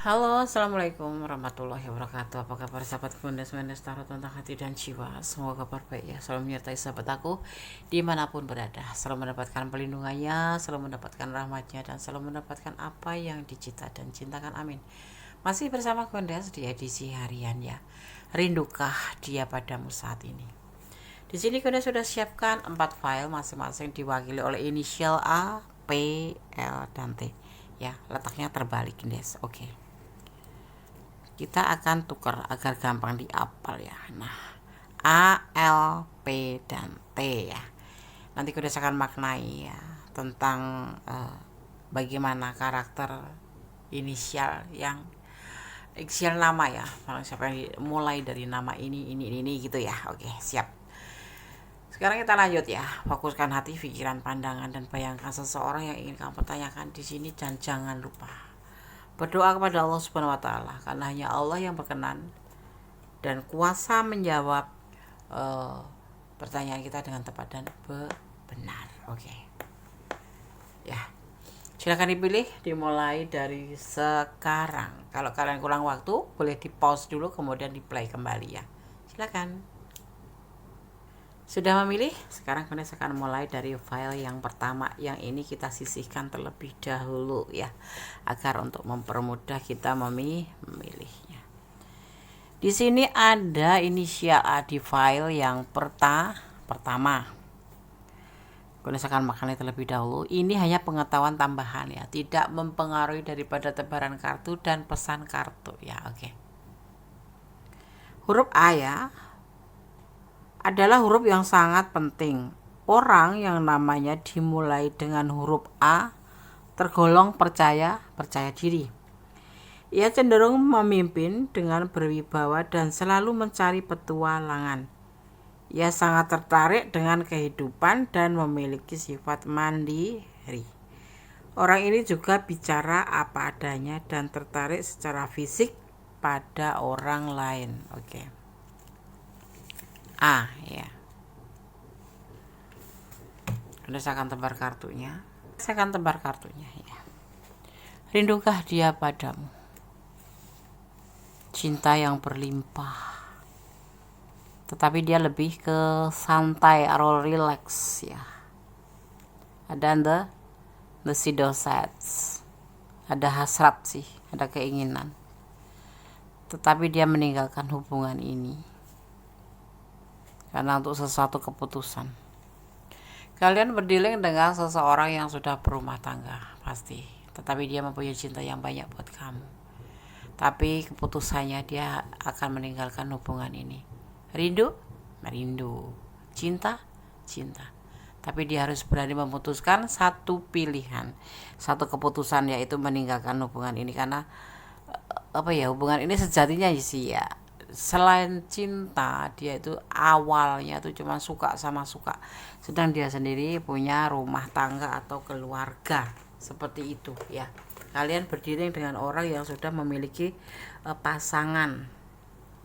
Halo, assalamualaikum warahmatullahi wabarakatuh. Apa kabar sahabat Bundes taruh tentang hati dan jiwa? Semoga kabar baik ya. Selalu menyertai sahabat aku dimanapun berada. Selalu mendapatkan pelindungannya, selalu mendapatkan rahmatnya, dan selalu mendapatkan apa yang dicita dan cintakan. Amin. Masih bersama Bundes di edisi harian ya. Rindukah dia padamu saat ini? Di sini Bundes sudah siapkan 4 file masing-masing diwakili oleh inisial A, P, L, dan T. Ya, letaknya terbalik, guys. Oke. Kita akan tukar agar gampang dihafal ya. Nah, A, L, P, dan T ya. Nanti kita akan maknai ya tentang bagaimana karakter inisial nama ya. Kalau siapa yang mulai dari nama ini gitu ya. Oke, siap. Sekarang kita lanjut ya. Fokuskan hati, pikiran, pandangan, dan bayangkan seseorang yang ingin kamu pertanyakan di sini, dan jangan lupa berdoa kepada Allah Subhanahu wa taala, karena hanya Allah yang berkenan dan kuasa menjawab pertanyaan kita dengan tepat dan benar. Oke. Ya. Silakan dipilih, dimulai dari sekarang. Kalau kalian kurang waktu, boleh di-pause dulu kemudian di-play kembali ya. Silakan. Sudah memilih? Sekarang kita akan mulai dari file yang pertama. Yang ini kita sisihkan terlebih dahulu ya, agar untuk mempermudah kita memilihnya. Di sini ada inisial A di file yang pertama. Gunakan maknanya terlebih dahulu. Ini hanya pengetahuan tambahan ya, tidak mempengaruhi daripada tebaran kartu dan pesan kartu ya. Oke. Huruf A ya adalah huruf yang sangat penting. Orang yang namanya dimulai dengan huruf A tergolong percaya diri. Ia cenderung memimpin dengan berwibawa dan selalu mencari petualangan. Ia sangat tertarik dengan kehidupan dan memiliki sifat mandiri. Orang ini juga bicara apa adanya dan tertarik secara fisik pada orang lain. Oke. A ya. Udah saya akan tebar kartunya. Ya. Rindukah dia padamu? Cinta yang berlimpah. Tetapi dia lebih ke santai atau relax ya. Ada the sidosets. Ada hasrat sih, ada keinginan. Tetapi dia meninggalkan hubungan ini karena untuk sesuatu keputusan. Kalian berdealing dengan seseorang yang sudah berumah tangga pasti, tetapi dia mempunyai cinta yang banyak buat kamu. Tapi keputusannya dia akan meninggalkan hubungan ini. Merindu. Cinta. Tapi dia harus berani memutuskan satu pilihan, satu keputusan, yaitu meninggalkan hubungan ini. Karena hubungan ini sejatinya sih ya, selain cinta, dia itu awalnya tuh cuma suka sama suka, sedang dia sendiri punya rumah tangga atau keluarga seperti itu ya. Kalian berdiri dengan orang yang sudah memiliki pasangan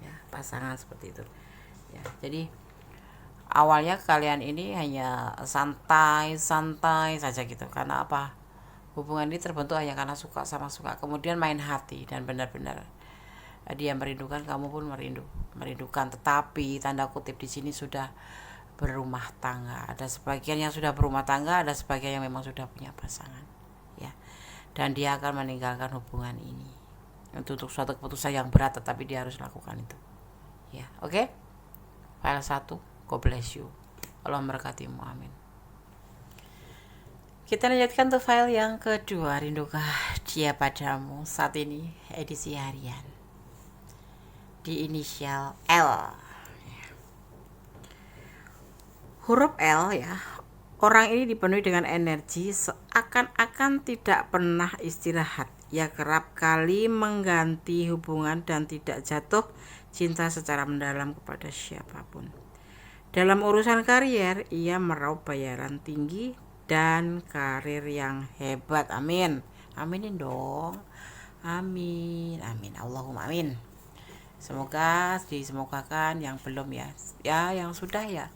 ya, pasangan seperti itu ya. Jadi awalnya kalian ini hanya santai saja gitu. Karena apa? Hubungan ini terbentuk hanya karena suka sama suka, kemudian main hati, dan benar-benar dia merindukan, kamu pun merindukan. Tetapi tanda kutip di sini sudah berumah tangga. Ada sebagian yang sudah berumah tangga, ada sebagian yang memang sudah punya pasangan ya. Dan dia akan meninggalkan hubungan ini untuk suatu keputusan yang berat, tetapi dia harus lakukan itu ya. Oke. File 1, God bless you, Allah memberkatimu, amin. Kita lanjutkan ke file yang kedua. Rindukah dia padamu saat ini, edisi harian, di inisial L. Huruf L ya. Orang ini dipenuhi dengan energi seakan-akan tidak pernah istirahat. Ia kerap kali mengganti hubungan dan tidak jatuh cinta secara mendalam kepada siapapun. Dalam urusan karier, ia meraup bayaran tinggi dan karir yang hebat. Amin. Aminin dong. Amin. Allahumma amin. Semoga disemogakan. Yang belum ya yang sudah ya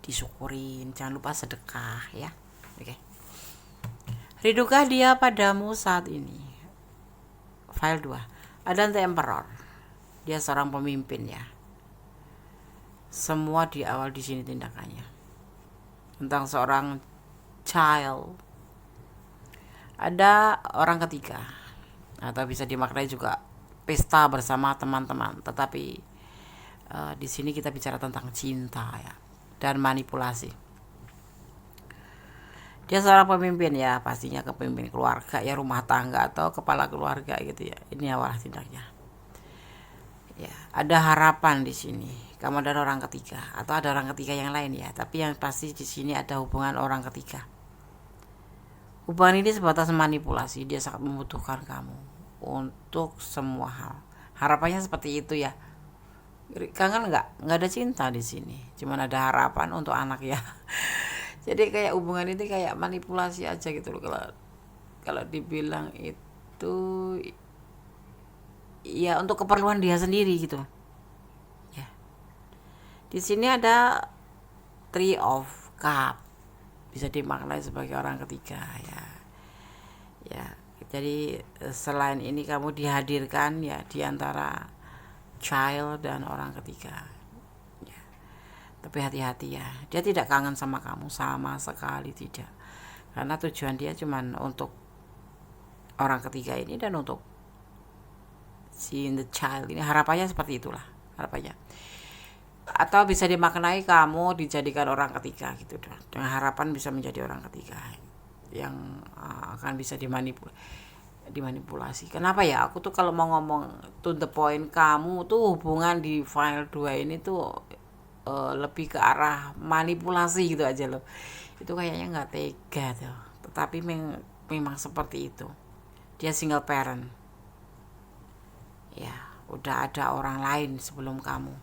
disyukurin. Jangan lupa sedekah ya. Oke. Rindukah dia padamu saat ini? File 2. Ada The Emperor. Dia seorang pemimpin ya. Semua di awal di sini tindakannya. Tentang seorang child. Ada orang ketiga. Atau bisa dimaknai juga pesta bersama teman-teman. Tetapi di sini kita bicara tentang cinta ya. Dan manipulasi. Dia seorang pemimpin ya, pastinya kepemimpin keluarga ya, rumah tangga atau kepala keluarga gitu ya. Ini awal tindaknya. Ya, ada harapan di sini. Kamu ada orang ketiga atau ada orang ketiga yang lain ya, tapi yang pasti di sini ada hubungan orang ketiga. Hubungan ini sebatas manipulasi, dia sangat membutuhkan kamu untuk semua hal. Harapannya seperti itu ya. Kangen nggak ada cinta di sini, cuman ada harapan untuk anak ya. Jadi kayak hubungan ini kayak manipulasi aja gitu loh, kalau dibilang itu ya untuk keperluan dia sendiri gitu ya. Di sini ada Three of Cup, bisa dimaknai sebagai orang ketiga ya. Ya, jadi selain ini kamu dihadirkan ya di antara child dan orang ketiga. Tapi hati-hati ya, dia tidak kangen sama kamu sama sekali, tidak. Karena tujuan dia cuman untuk orang ketiga ini dan untuk si the child ini, harapannya seperti itulah harapannya. Atau bisa dimaknai kamu dijadikan orang ketiga gitu, dengan harapan bisa menjadi orang ketiga yang akan bisa dimanipulasi. Kenapa ya? Aku tuh kalau mau ngomong to the point, kamu tuh hubungan di file 2 ini tuh lebih ke arah manipulasi gitu aja loh. Itu kayaknya nggak tega tuh, tetapi memang seperti itu. Dia single parent ya, udah ada orang lain sebelum kamu,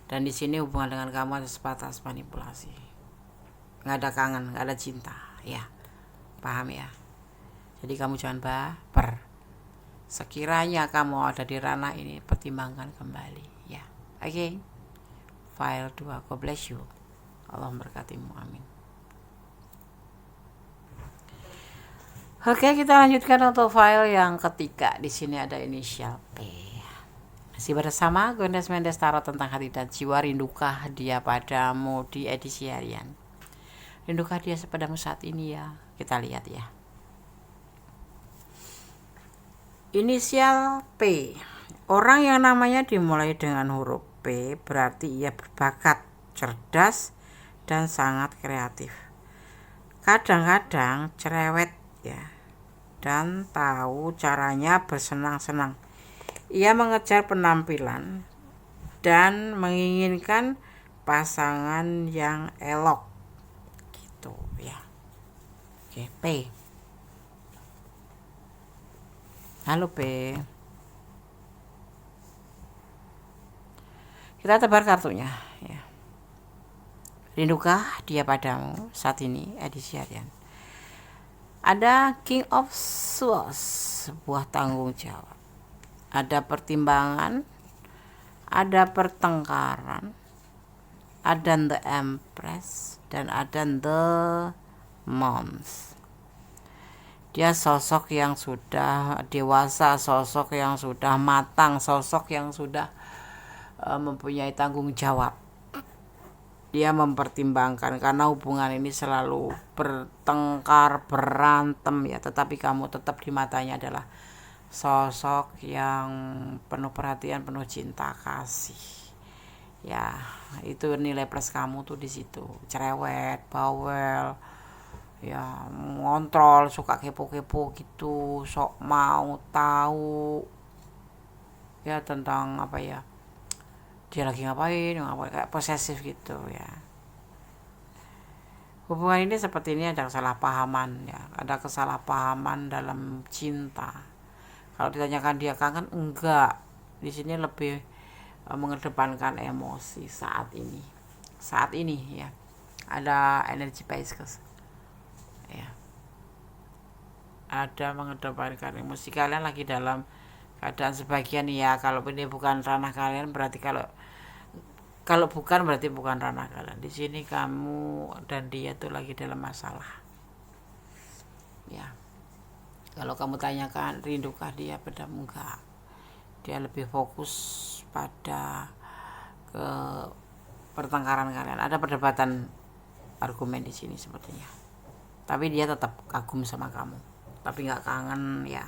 dan di sini hubungan dengan kamu ada sebatas manipulasi, nggak ada kangen, nggak ada cinta ya, paham ya. Jadi kamu jangan baper. Sekiranya kamu ada di ranah ini, pertimbangkan kembali ya. Oke. File 2, God bless you. Allah memberkatimu, amin. Oke, kita lanjutkan untuk file yang ketiga. Di sini ada inisial P. Masih bersama Gondes Mendes Tarot tentang hati dan jiwa. Rindukah dia padamu di edisi harian? Rindukah dia padamu saat ini ya? Kita lihat ya. Inisial P. Orang yang namanya dimulai dengan huruf P berarti ia berbakat, cerdas, dan sangat kreatif. Kadang-kadang cerewet ya, dan tahu caranya bersenang-senang. Ia mengejar penampilan dan menginginkan pasangan yang elok gitu ya. Oke, P. Halo P. Kita tebar kartunya ya. Rindukah dia padamu saat ini edisi harian? Ada King of Swords, sebuah tanggung jawab. Ada pertimbangan, ada pertengkaran, ada the Empress, dan ada the Moms. Dia sosok yang sudah dewasa, sosok yang sudah matang, sosok yang sudah mempunyai tanggung jawab. Dia mempertimbangkan, karena hubungan ini selalu bertengkar, berantem ya, tetapi kamu tetap di matanya adalah sosok yang penuh perhatian, penuh cinta kasih ya. Itu nilai plus kamu tuh di situ. Cerewet, bawel ya, ngontrol, suka kepo-kepo gitu, sok mau tahu ya tentang apa ya, dia lagi ngapain, kayak posesif gitu ya. Hubungan ini seperti ini ada kesalahpahaman ya, ada kesalahpahaman dalam cinta. Kalau ditanyakan dia kangen, enggak. Di sini lebih mengedepankan emosi saat ini ya. Ada energi Pisces ya, ada mengedepankan emosi. Kalian lagi dalam keadaan sebagian ya, kalau ini bukan ranah kalian berarti, kalau bukan berarti bukan ranah kalian. Di sini kamu dan dia tuh lagi dalam masalah ya. Kalau kamu tanyakan rindukah dia padamu, enggak. Dia lebih fokus pada ke pertengkaran kalian. Ada perdebatan argumen di sini sepertinya. Tapi dia tetap kagum sama kamu. Tapi nggak kangen ya.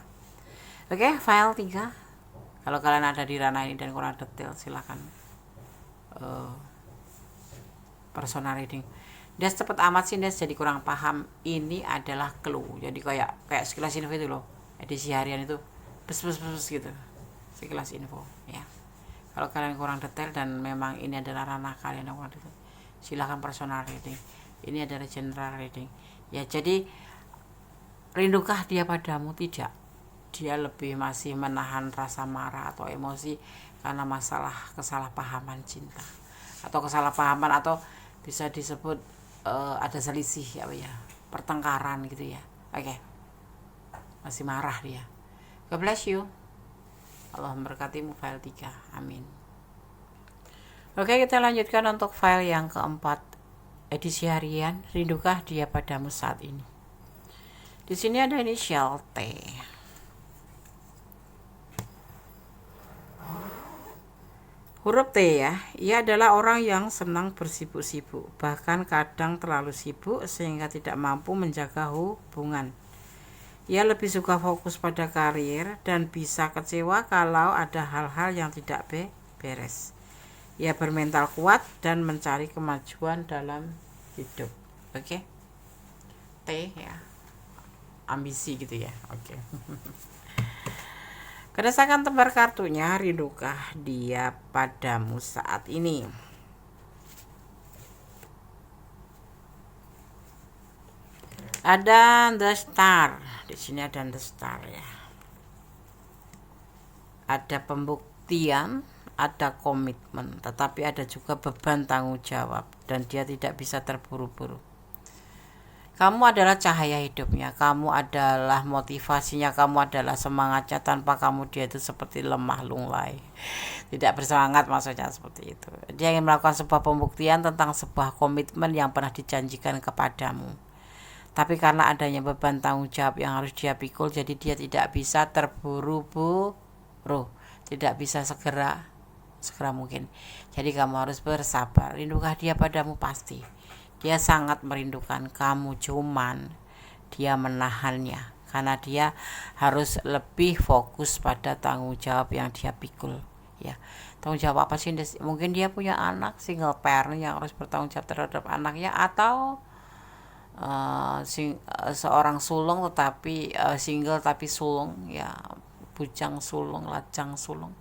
Oke, file 3. Kalau kalian ada di ranah ini dan kurang detail, silakan personal reading. Dia cepet amat sih, dia jadi kurang paham. Ini adalah clue. Jadi kayak sekilas info itu loh. Edisi harian itu bes gitu. Sekilas info ya. Kalau kalian kurang detail dan memang ini adalah ranah kalian yang kurang detail, silahkan personal reading. Ini adalah general reading. Ya, jadi rindukah dia padamu? Tidak. Dia lebih masih menahan rasa marah atau emosi karena masalah kesalahpahaman cinta atau kesalahpahaman, atau bisa disebut ada selisih ya, pertengkaran gitu ya. Oke. Masih marah dia. God bless you. Allah memberkatimu, file 3. Amin. Oke, kita lanjutkan untuk file yang keempat, edisi harian, rindukah dia padamu saat ini. Di sini ada inisial T. Huruf T ya, ia adalah orang yang senang bersibuk-sibuk, bahkan kadang terlalu sibuk sehingga tidak mampu menjaga hubungan. Ia lebih suka fokus pada karir dan bisa kecewa kalau ada hal-hal yang tidak beres. Ia bermental kuat dan mencari kemajuan dalam hidup. Oke. T ya. Ambisi gitu ya. Oke. Berdasarkan tebar kartunya, rindukah dia padamu saat ini. Ada the star. Di sini ada the star ya. Ada pembuktian, ada komitmen, tetapi ada juga beban tanggung jawab dan dia tidak bisa terburu-buru. Kamu adalah cahaya hidupnya, kamu adalah motivasinya, kamu adalah semangatnya. Tanpa kamu dia itu seperti lemah lunglai, tidak bersemangat, maksudnya seperti itu. Dia ingin melakukan sebuah pembuktian tentang sebuah komitmen yang pernah dijanjikan kepadamu. Tapi karena adanya beban tanggung jawab yang harus dia pikul, jadi dia tidak bisa terburu-buru, tidak bisa segera mungkin. Jadi kamu harus bersabar. Rindukah dia padamu? Pasti. Dia sangat merindukan kamu, cuman dia menahannya karena dia harus lebih fokus pada tanggung jawab yang dia pikul ya. Tanggung jawab apa sih? Mungkin dia punya anak, single parent yang harus bertanggung jawab terhadap anaknya, atau seorang sulung tetapi single tapi sulung ya, bujang sulung, lajang sulung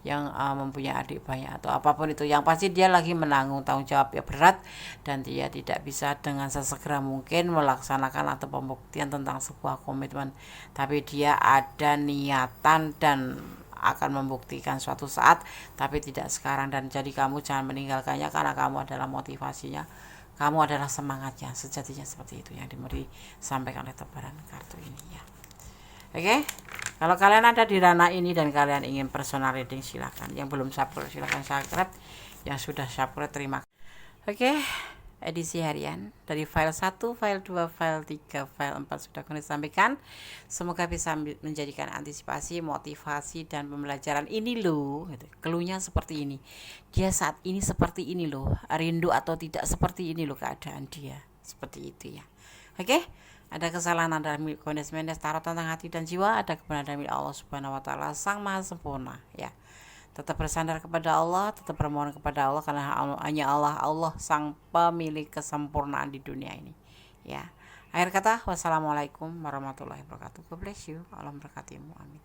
yang mempunyai adik banyak atau apapun itu. Yang pasti dia lagi menanggung tanggung jawab yang berat dan dia tidak bisa dengan sesegera mungkin melaksanakan atau pembuktian tentang sebuah komitmen, tapi dia ada niatan dan akan membuktikan suatu saat, tapi tidak sekarang. Dan jadi kamu jangan meninggalkannya karena kamu adalah motivasinya, kamu adalah semangatnya, sejatinya seperti itu yang disampaikan oleh tebaran kartu ini ya. Oke. Kalau kalian ada di ranah ini dan kalian ingin personal reading, silakan. Yang belum subscribe silakan subscribe. Yang sudah subscribe terima kasih. Oke, edisi harian dari file 1, file 2, file 3, file 4 sudah kami sampaikan. Semoga bisa menjadikan antisipasi, motivasi dan pembelajaran. Ini loh, keluhnya seperti ini. Dia saat ini seperti ini loh. Rindu atau tidak seperti ini loh keadaan dia. Seperti itu ya. Oke. Ada kesalahan dalam milik kondes-mendes tarot tentang hati dan jiwa, ada kebenaran milik Allah Subhanahu wa taala Sang Maha Sempurna ya. Tetap bersandar kepada Allah, tetap bermohon kepada Allah karena hanya Allah sang pemilik kesempurnaan di dunia ini ya. Akhir kata, wassalamualaikum warahmatullahi wabarakatuh. God bless you. Allah memberkatimu. Amin.